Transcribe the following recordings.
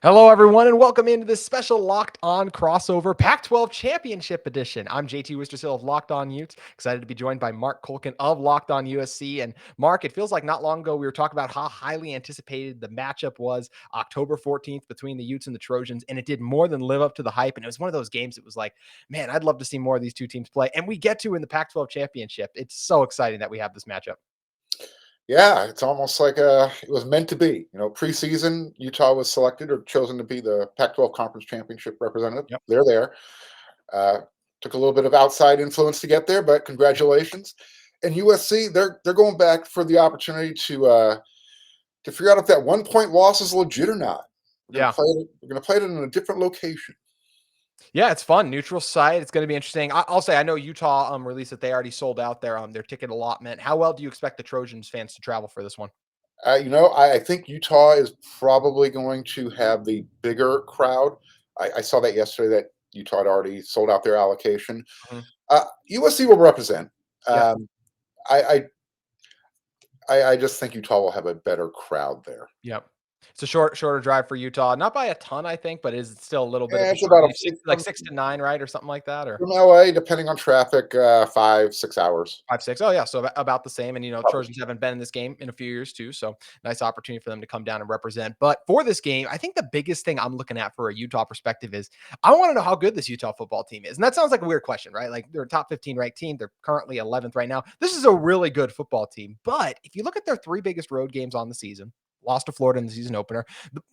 Hello, everyone, and welcome into this special Locked On crossover Pac-12 Championship Edition. I'm JT Wistcrcill of Locked On Utes, excited to be joined by Marc Kulkin of Locked On USC. And Marc, it feels like not long ago we were talking about how highly anticipated the matchup was October 14th between the Utes and the Trojans, and it did more than live up to the hype. And it was one of those games that was like, man, I'd love to see more of these two teams play. And we get to in the Pac-12 Championship. It's so exciting that we have this matchup. Yeah, it's almost like it was meant to be. Preseason, Utah was selected or chosen to be the Pac-12 Conference Championship representative. Yep. They're there. Uh, Took a little bit of outside influence to get there, but congratulations. And USC, they're going back for the opportunity to figure out if that 1 point loss is legit or not. Yeah. We're gonna play it in a different location. Yeah, it's fun. Neutral site. It's going to be interesting. I'll say I know Utah released that they already sold out their ticket allotment. How well do you expect the Trojans fans to travel for this one? I think Utah is probably going to have the bigger crowd. I saw that yesterday that Utah had already sold out their allocation. Mhm. USC will represent. Yeah. Um, I, I just think Utah will have a better crowd there. Yep. It's a shorter drive for Utah. Not by a ton, I think, but is it still a little bit of Yeah, a it's short? about Like 6 to 9, right, or something like that, or from LA, depending on traffic, 5, 6 hours. 5, 6. Oh yeah, so about the same. And Probably. Trojans haven't been in this game in a few years too, so nice opportunity for them to come down and represent. But for this game, I think the biggest thing I'm looking at for a Utah perspective is I want to know how good this Utah football team is. And that sounds like a weird question, right? Like they're a top 15 ranked team. They're currently 11th right now. This is a really good football team. But if you look at their three biggest road games on the season, lost to Florida in the season opener,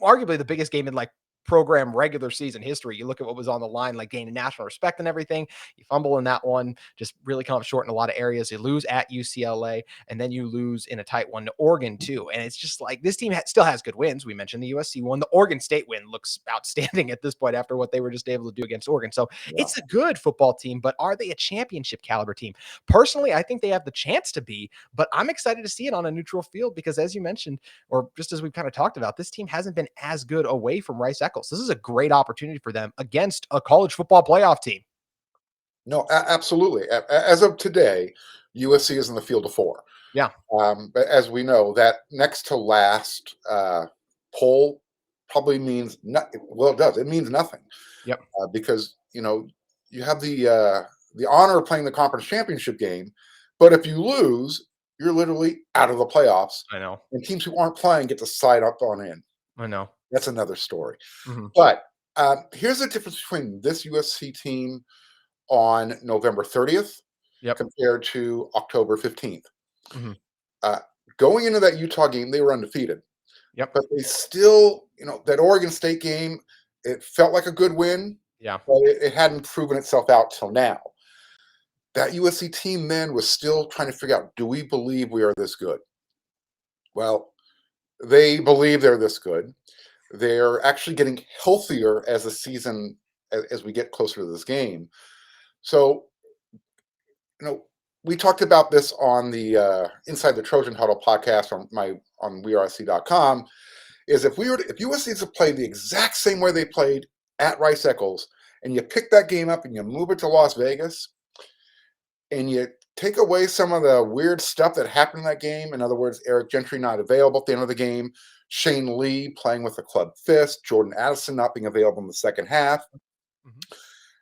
arguably the biggest game in like program regular season history. You look at what was on the line, like gaining national respect and everything. You fumble in that one, just really come up short in a lot of areas. You lose at UCLA, and then you lose in a tight one to Oregon too. And it's just like this team still has good wins. We mentioned the USC one. The Oregon State win looks outstanding at this point after what they were just able to do against Oregon. So Yeah. it's a good football team, but are they a championship caliber team? Personally, I think they have the chance to be, but I'm excited to see it on a neutral field because, as you mentioned, or just as we've kind of talked about, this team hasn't been as good away from Rice Eccles. This is a great opportunity for them against a college football playoff team. No, absolutely. As of today, USC is in the field of four. Yeah. But as we know, that next to last poll probably means nothing. Well, it does. It means nothing Yep. because you have the honor of playing the conference championship game, but if you lose, you're literally out of the playoffs, I know. and teams who aren't playing get to slide up on in. I know. That's another story. Mhm. But here's the difference between this USC team on November 30th Yep. compared to October 15th. Mhm. Uh, Going into that Utah game, they were undefeated, Yep. but they still, that Oregon State game, it felt like a good win, Yeah. but it hadn't proven itself out till now. That USC team then was still trying to figure out, do we believe we are this good? Well, they believe they're this good. They're actually getting healthier as the season, as we get closer to this game. So, we talked about this on the Inside the Trojan Huddle podcast on WeRC.com. Is if USC is to play the exact same way they played at Rice Eccles, and you pick that game up and you move it to Las Vegas, and you take away some of the weird stuff that happened in that game. In other words, Eric Gentry not available at the end of the game, Shane Lee playing with a club fist, Jordan Addison not being available in the second half, Mhm.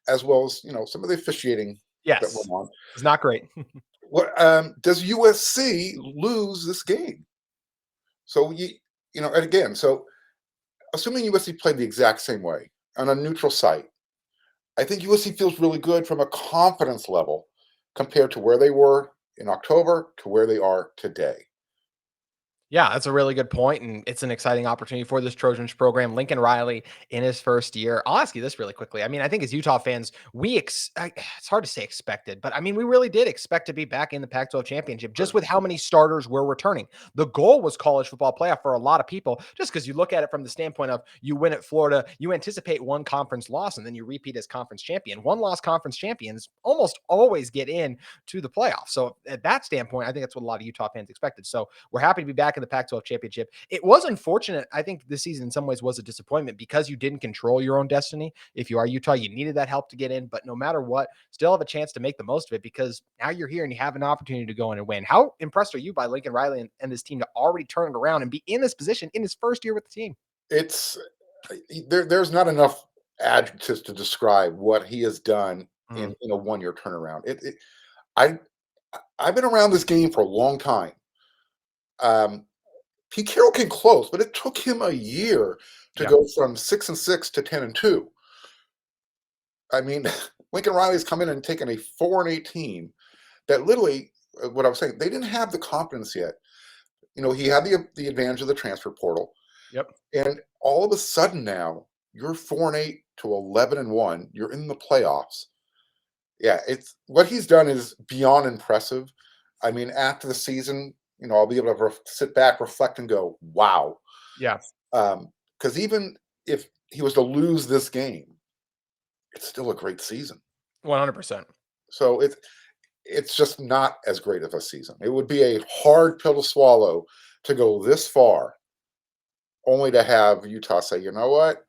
as well as some of the officiating that went Yes. on. It's not great. What does USC lose this game? So and again, so assuming USC played the exact same way on a neutral site, I think USC feels really good from a confidence level compared to where they were in October to where they are today. Yeah, that's a really good point, and it's an exciting opportunity for this Trojans program. Lincoln Riley in his first year. I'll ask you this really quickly. I mean, I think as Utah fans, it's hard to say expected, but I mean, we really did expect to be back in the Pac-12 championship just with how many starters were returning. The goal was college football playoff for a lot of people, just because you look at it from the standpoint of you win at Florida, you anticipate one conference loss, and then you repeat as conference champion. One loss conference champions almost always get in to the playoffs. So at that standpoint, I think that's what a lot of Utah fans expected. So we're happy to be back in the Pac-12 championship. It was unfortunate. I think this season in some ways was a disappointment because you didn't control your own destiny. If you are Utah, you needed that help to get in, but no matter what, still have a chance to make the most of it because now you're here and you have an opportunity to go in and win. How impressed are you by Lincoln Riley and this team to already turn it around and be in this position in his first year with the team? It's there's not enough adjectives to describe what he has done Mm, in a 1 year turnaround. I I've been around this game for a long time. Um, Pete Carroll came close, but it took him a year to yeah. go from 6-6 to 10-2. I mean, Lincoln Riley's come in and taken a 4-8 team that literally, what I was saying, they didn't have the confidence yet. He had the advantage of the transfer portal, Yep. and all of a sudden now you're 4-8 to 11-1. You're in the playoffs. Yeah, it's what he's done is beyond impressive. I mean, after the season, I'll be able to sit back, reflect, and go, "Wow." Yeah. Because even if he was to lose this game, it's still a great season. 100%. So it's just not as great of a season. It would be a hard pill to swallow to go this far, only to have Utah say, "You know what?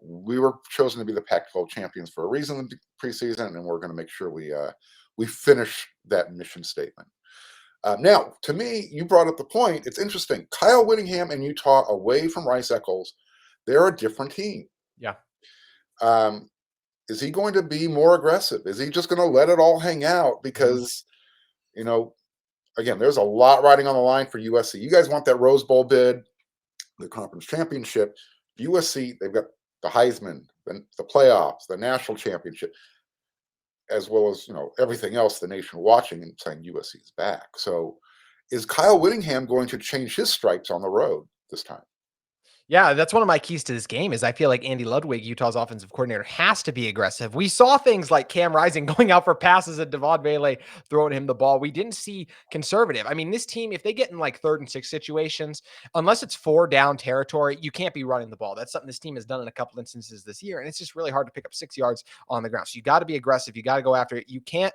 We were chosen to be the Pac-12 champions for a reason in the preseason, and we're going to make sure we finish that mission statement." Now, to me, you brought up the point. It's interesting. Kyle Whittingham and Utah away from Rice Eccles, they're a different team. Yeah. Um, is he going to be more aggressive? Is he just going to let it all hang out? Mhm. Because, you know, again, there's a lot riding on the line for USC. You guys want that Rose Bowl bid, the conference championship. USC, they've got the Heisman, the playoffs, the national championship, as well as everything else the nation watching and saying USC is back. So, is Kyle Whittingham going to change his stripes on the road this time? Yeah, that's one of my keys to this game is I feel like Andy Ludwig, Utah's offensive coordinator, has to be aggressive. We saw things like Cam Rising going out for passes and Devon Bailey throwing him the ball. We didn't see conservative. I mean, this team, if they get in like 3rd and 6 situations, unless it's 4 down territory, you can't be running the ball. That's something this team has done in a couple instances this year. And it's just really hard to pick up 6 yards on the ground. So you got to be aggressive. You got to go after it. You can't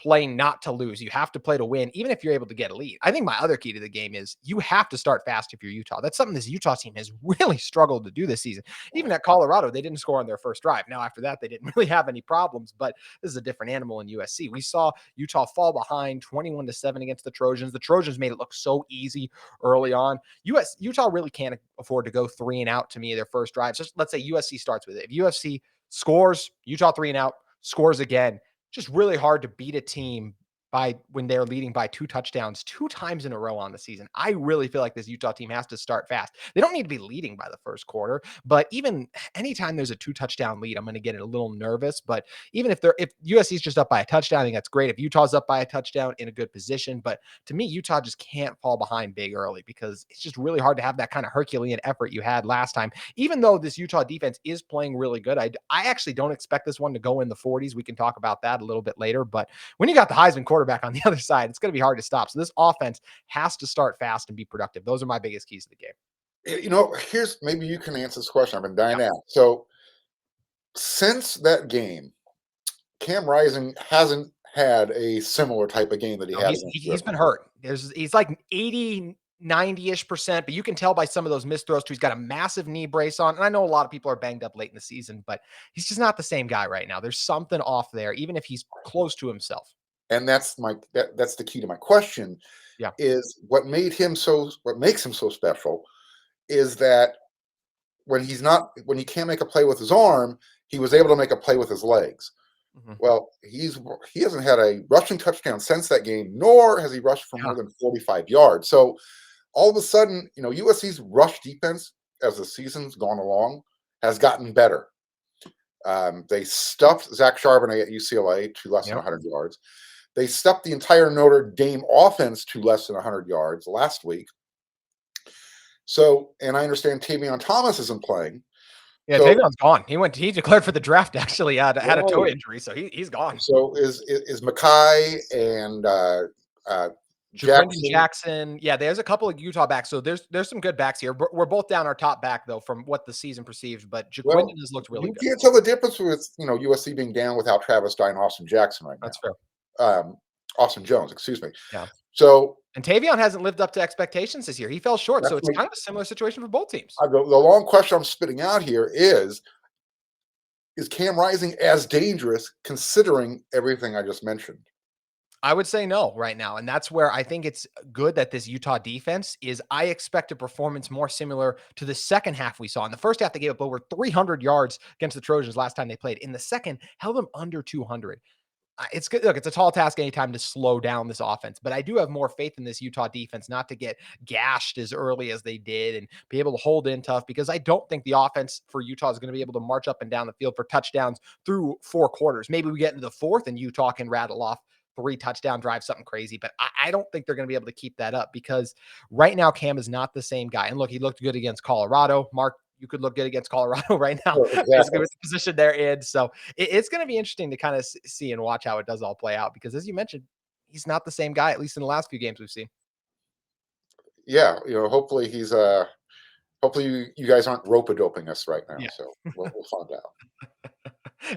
play not to lose. You have to play to win, even if you're able to get a lead. I think my other key to the game is you have to start fast if you're Utah. That's something this Utah team has really struggled to do this season. Even at Colorado, they didn't score on their first drive. Now, after that, they didn't really have any problems, but this is a different animal in USC. We saw Utah fall behind 21-7 against the Trojans. The Trojans made it look so easy early on. Utah really can't afford to go 3 and out to me their first drive. So let's say USC starts with it. If USC scores, Utah 3 and out, scores again, just really hard to beat a team by when they're leading by 2 touchdowns 2 times in a row on the season. I really feel like this Utah team has to start fast. They don't need to be leading by the first quarter, but even anytime there's a 2 touchdown lead, I'm going to get a little nervous. But even if USC is just up by a touchdown, I think that's great. If Utah's up by a touchdown, in a good position. But to me, Utah just can't fall behind big early because it's just really hard to have that kind of Herculean effort you had last time. Even though this Utah defense is playing really good, I actually don't expect this one to go in the 40s. We can talk about that a little bit later. But when you got the Heisman quarterback on the other side, it's going to be hard to stop. So this offense has to start fast and be productive. Those are my biggest keys to the game. Here's maybe you can answer this question. I've been dying Yeah. to ask. So, since that game, Cam Rising hasn't had a similar type of game that he No, had he's against he's Griffin. been hurt. He's like 80, 90-ish%, but you can tell by some of those missed throws too. He's got a massive knee brace on. And I know a lot of people are banged up late in the season, but he's just not the same guy right now. There's something off there, even if he's close to himself. And that's the key to my question Yeah. is what makes him so special is that when he can't make a play with his arm, he was able to make a play with his legs. Mhm. Well, he hasn't had a rushing touchdown since that game, nor has he rushed for Yeah. more than 45 yards. So all of a sudden, USC's rush defense as the season's gone along has gotten better. They stuffed Zach Charbonnet at UCLA to less than Yep. 100 yards. They stuffed the entire Notre Dame offense to less than 100 yards last week. So, and I understand Tavion Thomas isn't playing. Yeah, So, Tavion's gone. He declared for the draft actually, had a toe right. injury, so he's gone. So is Mackay and Jaquindon Jackson? Jackson. Yeah, there's a couple of Utah backs. So there's some good backs here. We're both down our top back though from what the season perceived, but Well, Jaquindon has looked really you good. can't tell the difference with USC being down without Travis Dye and Austin Jackson right That's now. fair. Austin Jones, excuse me. Yeah. So And Tavion hasn't lived up to expectations this year. He fell short. So that's it's kind of a similar situation for both teams. the long question I'm spitting out here is Cam Rising as dangerous considering everything I just mentioned? I would say no right now. And that's where I think it's good that this Utah defense is. I expect a performance more similar to the second half we saw. In the first half, they gave up over 300 yards against the Trojans last time they played. In the second, held them under 200. It's good. Look, it's a tall task anytime to slow down this offense, but I do have more faith in this Utah defense not to get gashed as early as they did and be able to hold in tough, because I don't think the offense for Utah is going to be able to march up and down the field for touchdowns through 4 quarters. Maybe we get into the fourth and Utah can rattle off 3 touchdown drives, something crazy, but I don't think they're going to be able to keep that up, because right now Cam is not the same guy. And look, he looked good against Colorado. Marc, you could look good against Colorado right now, Sure, basically exactly. with the position they're in. So it's going to be interesting to kind of see and watch how it does all play out, because as you mentioned, he's not the same guy, at least in the last few games we've seen. Yeah, hopefully hopefully you guys aren't rope-a-doping us right now. Yeah. So we'll find out.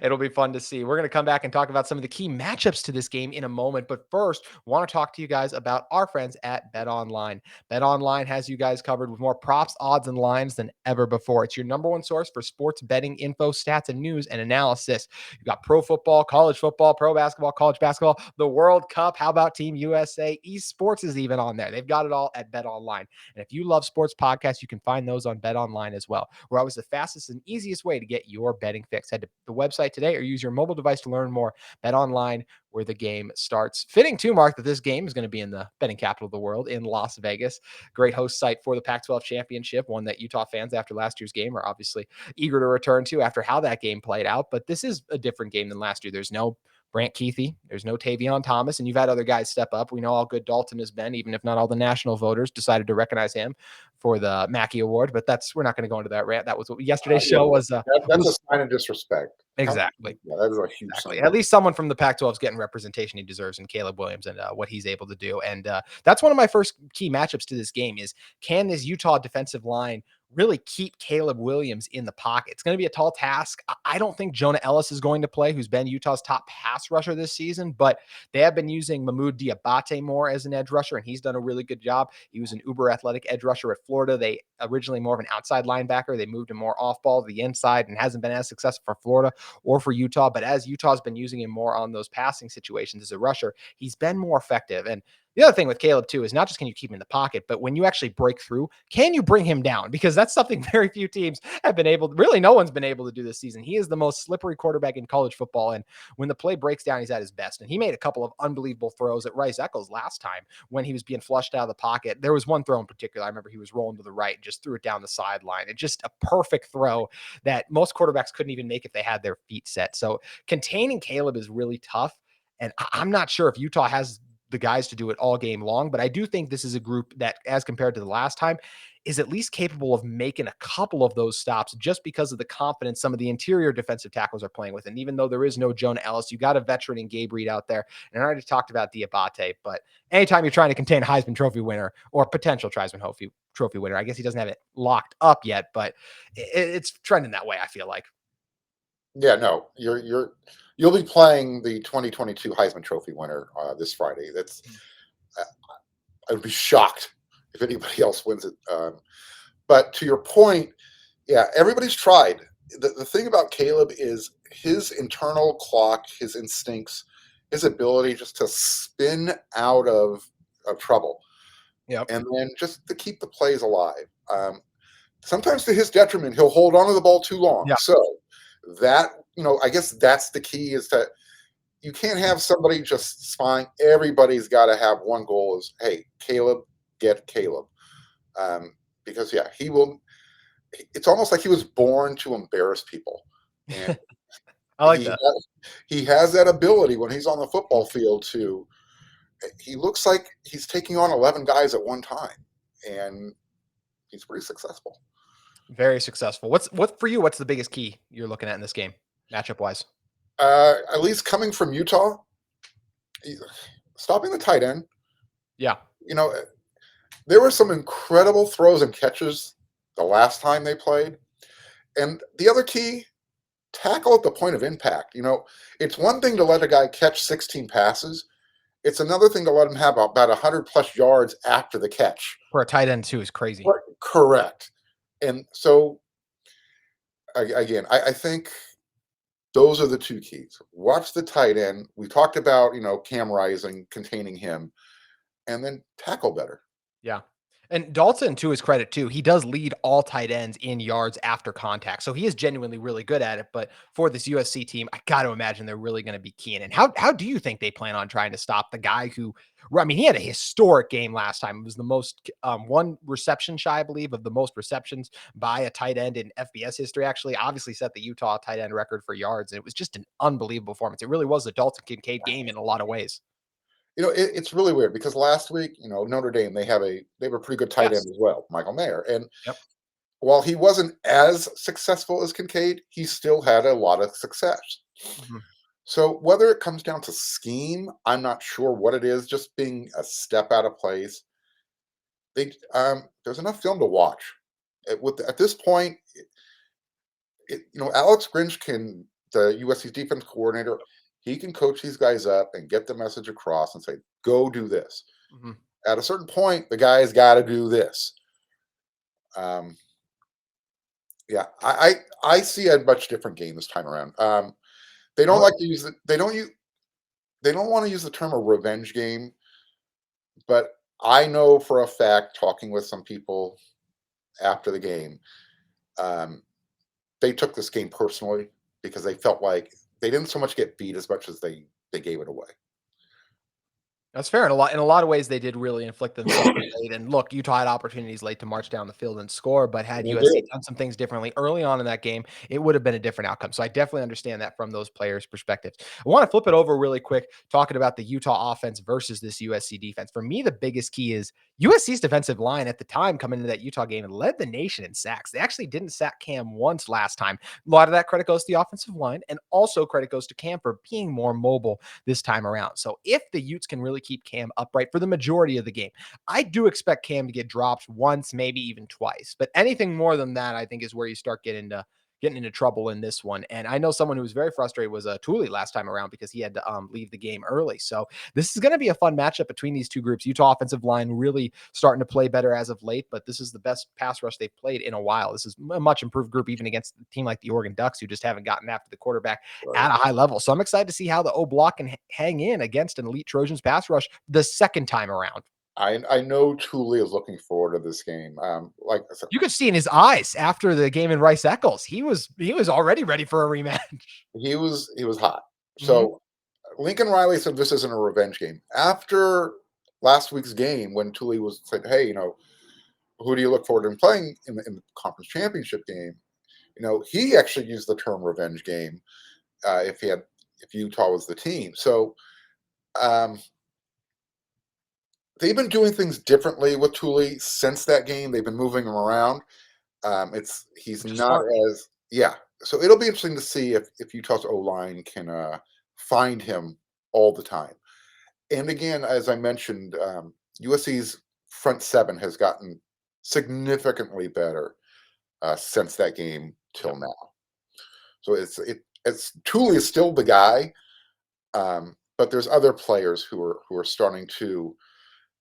It'll be fun to see. We're going to come back and talk about some of the key matchups to this game in a moment. But first, want to talk to you guys about our friends at BetOnline. BetOnline has you guys covered with more props, odds, and lines than ever before. It's your number one source for sports betting info, stats, and news and analysis. You've got pro football, pro basketball, college basketball, the World Cup. How about Team USA? Esports is even on there. They've got it all at BetOnline. And if you love sports podcasts, you can find those on BetOnline as well. We're always the fastest and easiest way to get your betting fix. Head to the website today or use your mobile device to learn more. BetOnline, where the game starts. Fitting too, Marc, that this game is going to be in the betting capital of the world in Las Vegas. Great host site for the Pac-12 championship, one that Utah fans after last year's game are obviously eager to return to after how that game played out. But this is a different game than last year. There's no Brant Keithy, there's no Tavion Thomas, and you've had other guys step up. We know how good Dalton has been, even if not all the national voters decided to recognize him for the Mackey Award. But we're not going to go into that rant. That was what yesterday's Yeah, show was. that's a sign of disrespect. Exactly. Yeah, that is a huge Exactly. sign. At least someone from the Pac-12 is getting representation he deserves in Caleb Williams and what he's able to do. And that's one of my first key matchups to this game is, can this Utah defensive line really keep Caleb Williams in the pocket? It's going to be a tall task. I don't think Jonah Ellis is going to play, who's been Utah's top pass rusher this season, but they have been using Mahmoud Diabate more as an edge rusher, and he's done a really good job. He was an uber athletic edge rusher at Florida. They originally more of an outside linebacker. They moved him more off ball to the inside and hasn't been as successful for Florida or for Utah. But as Utah's been using him more on those passing situations as a rusher, he's been more effective. And the other thing with Caleb, too, is not just can you keep him in the pocket, but when you actually break through, can you bring him down? Because that's something very few teams have been able to, really no one's been able to do this season. He is the most slippery quarterback in college football. And when the play breaks down, he's at his best. And he made a couple of unbelievable throws at Rice Eccles last time when he was being flushed out of the pocket. There was one throw in particular. I remember he was rolling to the right and just threw it down the sideline. It's just a perfect throw that most quarterbacks couldn't even make if they had their feet set. So containing Caleb is really tough. And I'm not sure if Utah has the guys to do it all game long, but I do think this is a group that, as compared to the last time, is at least capable of making a couple of those stops just because of the confidence some of the interior defensive tackles are playing with. And even though there is no Jonah Ellis, you got a veteran in Gabe Reed out there. And I already talked about Diabate, but anytime you're trying to contain a Heisman Trophy winner or potential Heisman Trophy winner, I guess he doesn't have it locked up yet, but it's trending that way, I feel like. Yeah, no, you'll be playing the 2022 Heisman Trophy winner this Friday. Uh, I would be shocked if anybody else wins it. But to your point, yeah, everybody's tried. The thing about Caleb is his internal clock, his instincts, his ability just to spin out of trouble, Yep. and then just to keep the plays alive. Sometimes to his detriment, he'll hold on to the ball too long. Yeah. So that, I guess that's the key, is that you can't have somebody just spying. Everybody's got to have one goal is, hey, Caleb, get Caleb. Because, yeah, he will. It's almost like he was born to embarrass people. And I like that. he has that ability when he's on the football field to, he looks like he's taking on 11 guys at one time. And he's pretty successful. Very successful. What for you? What's the biggest key you're looking at in this game, matchup wise? At least coming from Utah, stopping the tight end. Yeah. There were some incredible throws and catches the last time they played. And the other key, tackle at the point of impact. It's one thing to let a guy catch 16 passes. It's another thing to let him have about 100 plus yards after the catch. For a tight end too is crazy. Correct. And so, again, I think Those are the two keys. Watch the tight end. We talked about, Cam Rising, containing him, and then tackle better. Yeah. And Dalton, to his credit too, he does lead all tight ends in yards after contact. So he is genuinely really good at it. But for this USC team, I got to imagine they're really going to be keying in. How do you think they plan on trying to stop the guy who, I mean, he had a historic game last time. It was the most one reception shy, I believe, of the most receptions by a tight end in FBS history. Actually, obviously set the Utah tight end record for yards. And it was just an unbelievable performance. It really was the Dalton Kincaid game in a lot of ways. It's really weird because last week, Notre Dame, they have a pretty good tight end Yes. as well, Michael Mayer. And Yep. while he wasn't as successful as Kincaid, he still had a lot of success. Mhm. So whether it comes down to scheme, I'm not sure what it is. Just being a step out of place. There's enough film to watch. At this point, Alex Grinch the USC's defense coordinator, he can coach these guys up and get the message across and say, "Go do this." Mhm. At a certain point, the guy's got to do this. Um, yeah, I see a much different game this time around. They don't Oh, like to use it. They don't want to use the term a revenge game, but I know for a fact, talking with some people after the game, um, they took this game personally because they felt like they didn't so much get beat as much as they gave it away. that's fair. In a lot of ways, they did really inflict themselves late. And look, Utah had opportunities late to march down the field and score, but had They USC did. done some things differently early on in that game, it would have been a different outcome. So I definitely understand that from those players' perspectives. I want to flip it over really quick, talking about the Utah offense versus this USC defense. For me, the biggest key is USC's defensive line at the time coming into that Utah game led the nation in sacks. They actually didn't sack Cam once last time. A lot of that credit goes to the offensive line, and also credit goes to Cam for being more mobile this time around. So if the Utes can really keep Cam upright for the majority of the game, I do expect Cam to get dropped once, maybe even twice. But anything more than that, I think, is where you start getting into trouble in this one. And I know someone who was very frustrated was Tooley last time around because he had to leave the game early. So this is going to be a fun matchup between these two groups. Utah offensive line really starting to play better as of late, but this is the best pass rush they've played in a while. This is a much improved group, even against a team like the Oregon Ducks, who just haven't gotten after the quarterback Right. at a high level. So I'm excited to see how the O Block can hang in against an elite Trojans pass rush the second time around. I know Thule is looking forward to this game. Like I said, You could see in his eyes after the game in Rice Eccles, he was already ready for a rematch. he was hot. Mhm. So Lincoln Riley said this isn't a revenge game. After last week's game, when Thule was said, "Hey, who do you look forward to playing in the conference championship game?" He actually used the term revenge game if Utah was the team. So um, they've been doing things differently with Thule since that game. They've been moving him around. He's Which is not smart. as yeah. So it'll be interesting to see if Utah's O line can find him all the time. And again, as I mentioned, USC's front seven has gotten significantly better since that game till Yep. now. So it's Thule is still the guy, but there's other players who are starting to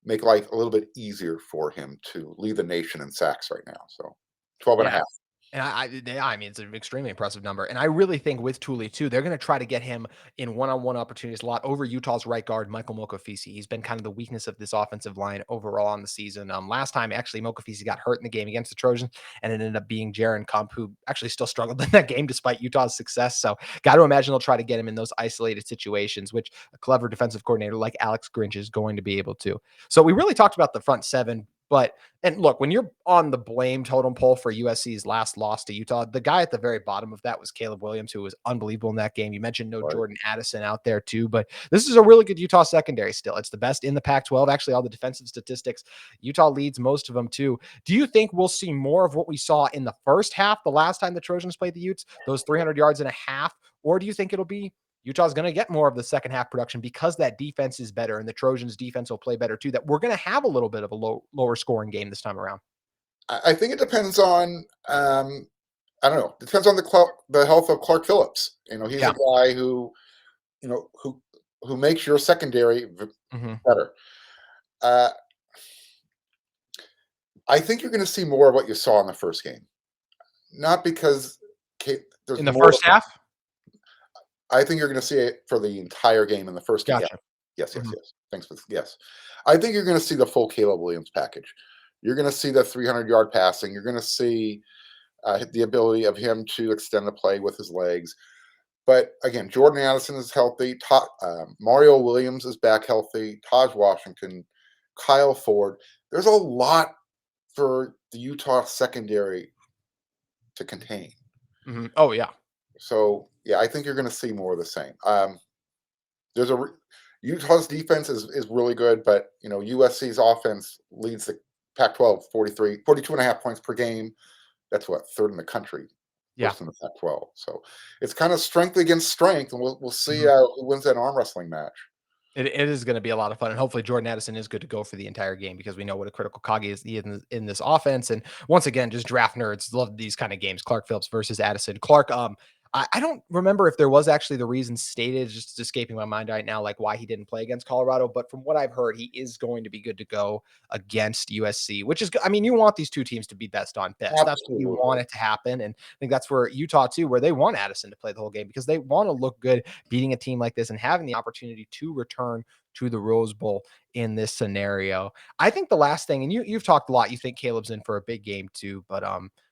make life a little bit easier for him to lead the nation in sacks right now. So 12 and a Yeah. half. And I mean, it's an extremely impressive number. And I really think with Tooley too, they're going to try to get him in one-on-one opportunities a lot over Utah's right guard, Michael Mokofisi. He's been kind of the weakness of this offensive line overall on the season. Last time, actually, Mokofisi got hurt in the game against the Trojans, and it ended up being Jaron Kump, who actually still struggled in that game despite Utah's success. So, got to imagine they'll try to get him in those isolated situations, which a clever defensive coordinator like Alex Grinch is going to be able to. So, we really talked about the front seven, but and look, when you're on the blame totem pole for USC's last loss to Utah, the guy at the very bottom of that was Caleb Williams, who was unbelievable in that game. You mentioned no Right. Jordan Addison out there too, but this is a really good Utah secondary still. It's the best in the Pac-12. Actually, all the defensive statistics, Utah leads most of them too. Do you think we'll see more of what we saw in the first half, the last time the Trojans played the Utes, those 300 yards and a half? Or do you think it'll be Utah's going to get more of the second half production because that defense is better and the Trojans defense will play better too, that we're going to have a little bit of a lower scoring game this time around? I think it depends on I don't know. It depends on the health of Clark Phillips. He's a Yeah. guy you know who who makes your secondary Mhm. better. Uh, I think you're going to see more of what you saw in the first game. Not because there's In the more. first half? I think you're going to see it for the entire game in the first game. Yeah. Gotcha. Yes, yes, Mhm. yes. Thanks for yes. I think you're going to see the full Caleb Williams package. You're going to see the 300-yard passing. You're going to see the ability of him to extend the play with his legs. But again, Jordan Addison is healthy. Mario Williams is back healthy. Taj Washington, Kyle Ford. There's a lot for the Utah secondary to contain. Mhm. Oh, yeah. So yeah, I think you're going to see more of the same. There's a Utah's defense is really good, but USC's offense leads the Pac-12 42 and a half points per game. That's what, third in the country, Yeah. first in the Pac-12. So it's kind of strength against strength, and we'll see Mhm. who wins that arm wrestling match. It is going to be a lot of fun, and hopefully Jordan Addison is good to go for the entire game because we know what a critical cog is in this offense. And once again, just draft nerds love these kind of games. Clark Phillips versus Addison. Clark, I don't remember if there was actually the reason stated, just escaping my mind right now, like why he didn't play against Colorado. But from what I've heard, he is going to be good to go against USC, which is good. I mean, you want these two teams to be best on best. That's what you Absolutely. want it to happen, and I think that's where Utah too, where they want Addison to play the whole game because they want to look good beating a team like this and having the opportunity to return to the Rose Bowl in this scenario. I think the last thing, and you've talked a lot, you think Caleb's in for a big game too, but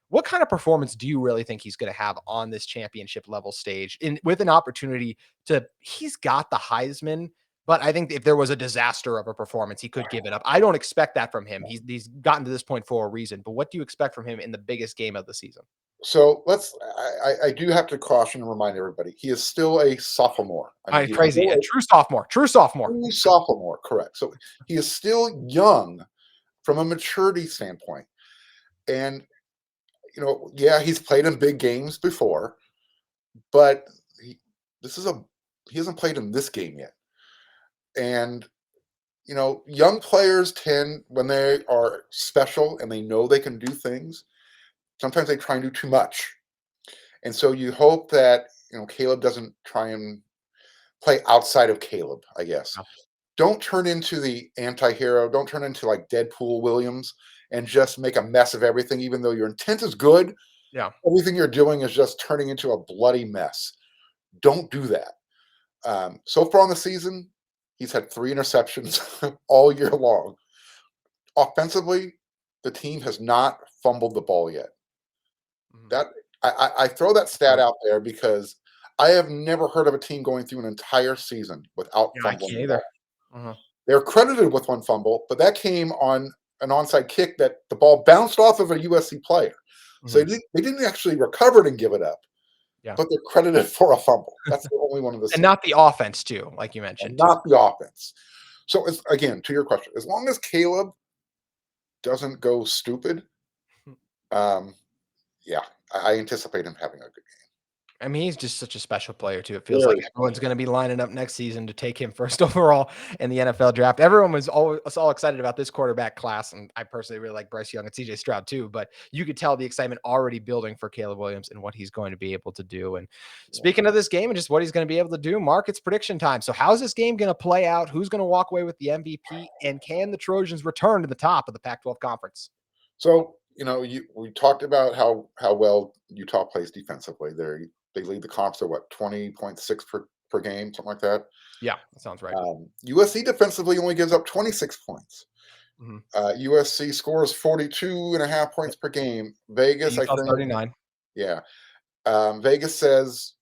what kind of performance do you really think he's going to have on this championship level stage in with an opportunity to he's got the Heisman, but I think if there was a disaster of a performance, he could give it up. I don't expect that from him. He's gotten to this point for a reason, but what do you expect from him in the biggest game of the season? So I do have to caution and remind everybody, he is still a sophomore. I mean, he's Crazy. still A a true sophomore. True sophomore. true sophomore, correct. So he is still young from a maturity standpoint. And, yeah, he's played in big games before, but he, this is a, he hasn't played in this game yet. And, young players tend, when they are special and they know they can do things, sometimes they try and do too much. And so you hope that, Caleb doesn't try and play outside of Caleb, I guess. Yeah. Don't turn into the anti-hero. Don't turn into like Deadpool Williams and just make a mess of everything, even though your intent is good. Yeah. Everything you're doing is just turning into a bloody mess. Don't do that. So far on the season, he's had 3 interceptions all year long. Offensively, the team has not fumbled the ball yet. Mhm. That I throw that That's stat right. out there because I have never heard of a team going through an entire season without Yeah, I fumbling can't the either. ball. Mhm. They're credited with 1 fumble, but that came on an onside kick that the ball bounced off of a USC player. So Mhm. they didn't actually recover it and give it up, Yeah. but they're credited for a fumble. That's the only one of the And season, not the offense too, like you and mentioned too. not the offense. So again, to your question, as long as Caleb doesn't go stupid, um, yeah, I anticipate him having a good I mean, he's just such a special player too. It game. feels like Very everyone's special. gonna be lining up next season to take him first overall in the NFL draft. Everyone was all excited about this quarterback class, and I personally really like Bryce Young and CJ Stroud too, but you could tell the excitement already building for Caleb Williams and what he's going to be able to do. And Yeah. speaking of this game and just what he's going to be able to do, Mark, it's prediction time. So how's this game going to play out? Who's going to walk away with the MVP? And can the Trojans return to the top of the Pac-12 conference? So we talked about how well Utah plays defensively. They lead the conference at what 20.6 per game, something like that. Yeah, that sounds right. USC defensively only gives up 26 points. Mhm. USC scores 42 and a half points per game. Vegas, I Utah's think, 39. yeah. Vegas says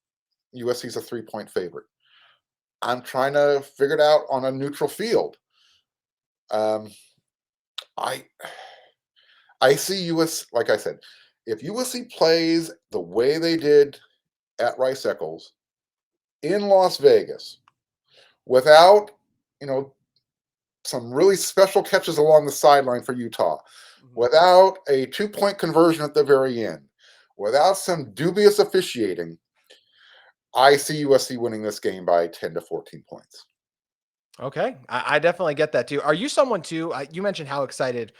USC is a 3-point favorite. I'm trying to figure it out on a neutral field. Um, I I see US, like I said, if USC plays the way they did at Rice Eccles in Las Vegas without, you know, some really special catches along the sideline for Utah, Mhm. without a 2-point conversion at the very end, without some dubious officiating, I see USC winning this game by 10 to 14 points. Okay, I definitely get that too. Are you someone too? You mentioned how excited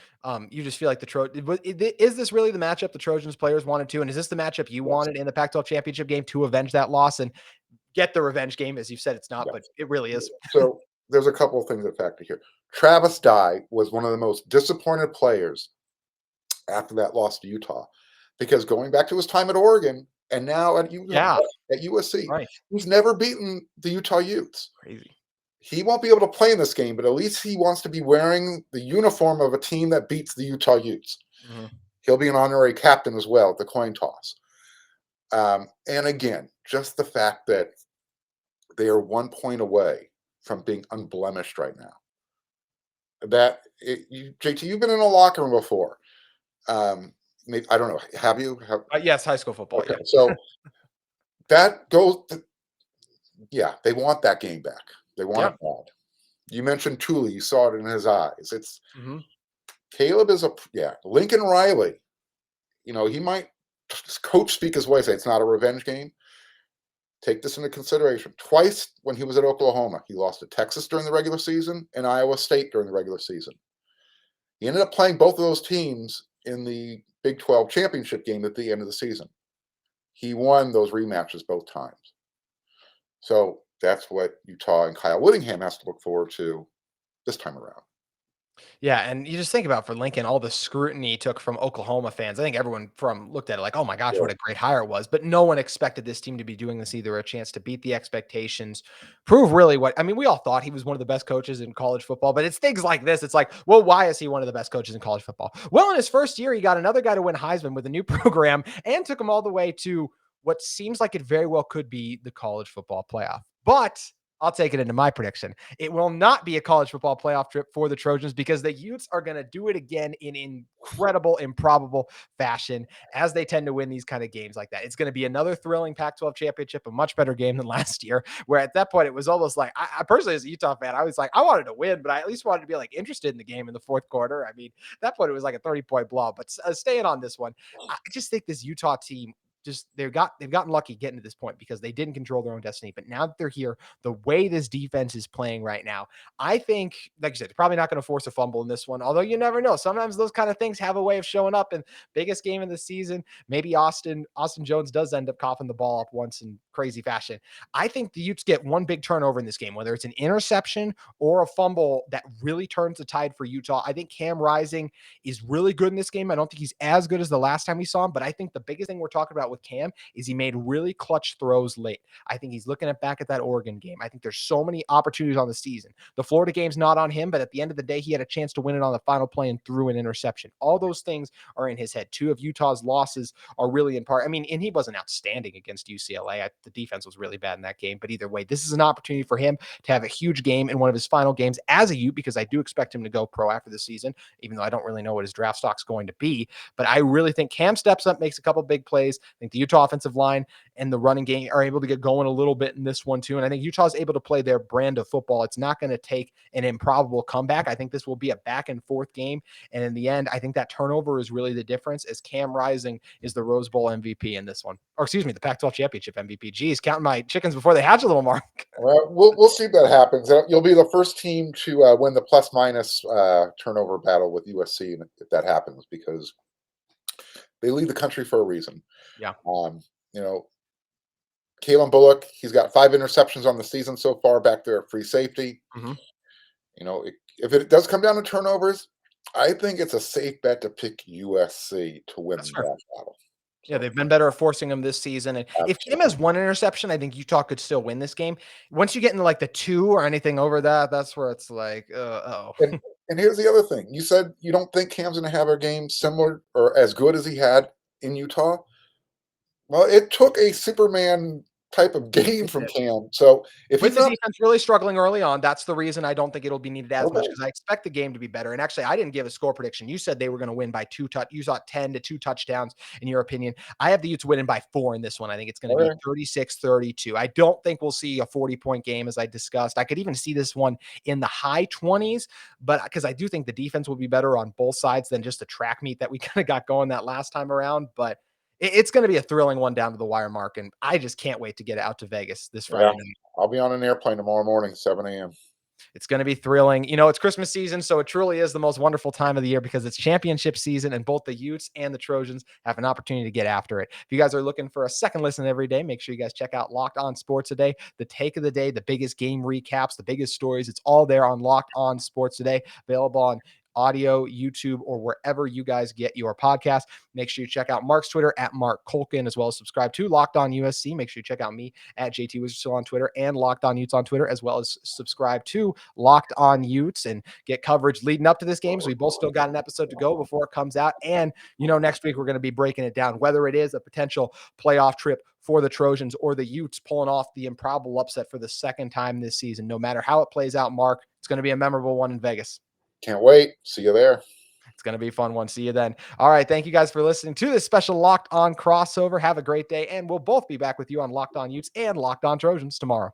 you just feel like the is this really the matchup the Trojans players wanted to, and is this the matchup you Yes. wanted in the Pac-12 championship game to avenge that loss and get the revenge game? As you've said, it's not, but Yes. it really is. So there's a couple of things that factor here. Travis Dye was one of the most disappointed players after that loss to Utah because going back to his time at Oregon, And now Yeah, at USC, right. he's never beaten the Utah Utes. Crazy. He won't be able to play in this game, but at least he wants to be wearing the uniform of a team that beats the Utah Utes. Mhm. He'll be an honorary captain as well at the coin toss. And again, just the fact that they are 1 point away from being unblemished right now. JT, you've been in a locker room before. Maybe, I don't know. Have you? Yes, high school football, Okay, yeah. so that goes. Yeah, they want that game back. They want Yeah. it bad. You mentioned Thule. You saw it in his eyes. It's Mhm. Caleb is Lincoln Riley. He might coach speak his way. Say it's not a revenge game. Take this into consideration. Twice when he was at Oklahoma, he lost to Texas during the regular season and Iowa State during the regular season. He ended up playing both of those teams in the Big 12 championship game at the end of the season. He won those rematches both times. So that's what Utah and Kyle Whittingham has to look forward to this time around. Yeah, and you just think about for Lincoln, all the scrutiny he took from Oklahoma fans. I think everyone from looked at it like, "Oh my gosh, Yeah. what a great hire it was." But no one expected this team to be doing this either. A chance to beat the expectations, prove really what I mean. We all thought he was one of the best coaches in college football, but it's things like this. It's like, well, why is he one of the best coaches in college football? Well, in his first year, he got another guy to win Heisman with a new program and took him all the way to what seems like it very well could be the college football playoff. But I'll take it into my prediction. It will not be a college football playoff trip for the Trojans because the Utes are going to do it again in incredible, improbable fashion as they tend to win these kind of games like that. It's going to be another thrilling Pac-12 championship, a much better game than last year, where at that point it was almost like, I personally, as a Utah fan, I was like, I wanted to win, but I at least wanted to be like interested in the game in the fourth quarter. I mean, at that point it was like a 30-point blowout, but staying on this one, I just think this Utah team they've gotten lucky getting to this point because they didn't control their own destiny. But now that they're here, the way this defense is playing right now, I think, like you said, they're probably not going to force a fumble in this one. Although you never know. Sometimes those kind of things have a way of showing up. And biggest game of the season, maybe Austin Jones does end up coughing the ball up once in crazy fashion. I think the Utes get one big turnover in this game, whether it's an interception or a fumble that really turns the tide for Utah. I think Cam Rising is really good in this game. I don't think he's as good as the last time we saw him, but I think the biggest thing we're talking about with Cam is he made really clutch throws late. I think he's looking back at that Oregon game. I think there's so many opportunities on the season. The Florida game's not on him, but at the end of the day, he had a chance to win it on the final play and threw an interception. All those things are in his head. Two of Utah's losses are really in part. I mean, and he wasn't outstanding against UCLA. The defense was really bad in that game. But either way, this is an opportunity for him to have a huge game in one of his final games as a Ute, because I do expect him to go pro after the season, even though I don't really know what his draft stock's going to be. But I really think Cam steps up, makes a couple big plays. I think the Utah offensive line and the running game are able to get going a little bit in this one too. And I think Utah's able to play their brand of football. It's not going to take an improbable comeback. I think this will be a back and forth game. And in the end, I think that turnover is really the difference, as Cam Rising is the Rose Bowl MVP in this one. Or excuse me, the Pac-12 championship MVP. Geez, counting my chickens before they hatch a little, Mark. Well, we'll see if that happens. You'll be the first team to win the plus minus turnover battle with USC if that happens, because they lead the country for a reason. Yeah. Um, you know, Kalen Bullock, he's got 5 interceptions on the season so far back there at free safety. Mm-hmm. If it does come down to turnovers, I think it's a safe bet to pick USC to win That's fair. that battle. Yeah, So, they've been better at forcing him this season. And if Kim absolutely. has one interception, I think Utah could still win this game. Once you get into like the 2 or anything over that, that's where it's like, oh. And and here's the other thing. You said you don't think Cam's going to have a game similar or as good as he had in Utah. Well, it took a Superman type of game It from did. Cam. So if With he's the not defense really struggling early on, that's the reason I don't think it'll be needed as much, okay, because I expect the game to be better. And actually, I didn't give a score prediction. You said they were going to win by 2 you saw 10 to 2 touchdowns in your opinion. I have the Utes winning by 4 in this one. I think it's going to be okay, 36-32. I don't think we'll see a 40-point game, as I discussed. I could even see this one in the high 20s, but because I do think the defense will be better on both sides than just the track meet that we kind of got going that last time around. But it's going to be a thrilling one down to the wire, Mark. And I just can't wait to get out to Vegas this yeah, Friday night. I'll be on an airplane tomorrow morning, 7 a.m. It's going to be thrilling. It's Christmas season, so it truly is the most wonderful time of the year because it's championship season, and both the Utes and the Trojans have an opportunity to get after it. If you guys are looking for a second listen every day, make sure you guys check out Locked On Sports Today, the take of the day, the biggest game recaps, the biggest stories. It's all there on Locked On Sports Today, available on audio, YouTube, or wherever you guys get your podcast. Make sure you check out Marc's Twitter at Marc Kulkin, as well as subscribe to Locked On USC. Make sure you check out me at JT Wistcrcill on Twitter and Locked On Utes on Twitter, as well as subscribe to Locked On Utes and get coverage leading up to this game. So we both still got an episode to go before it comes out. And, next week we're going to be breaking it down, whether it is a potential playoff trip for the Trojans or the Utes pulling off the improbable upset for the second time this season. No matter how it plays out, Marc, it's going to be a memorable one in Vegas. Can't wait. See you there. It's going to be a fun one. See you then. All right. Thank you guys for listening to this special Locked On crossover. Have a great day. And we'll both be back with you on Locked On Utes and Locked On Trojans tomorrow.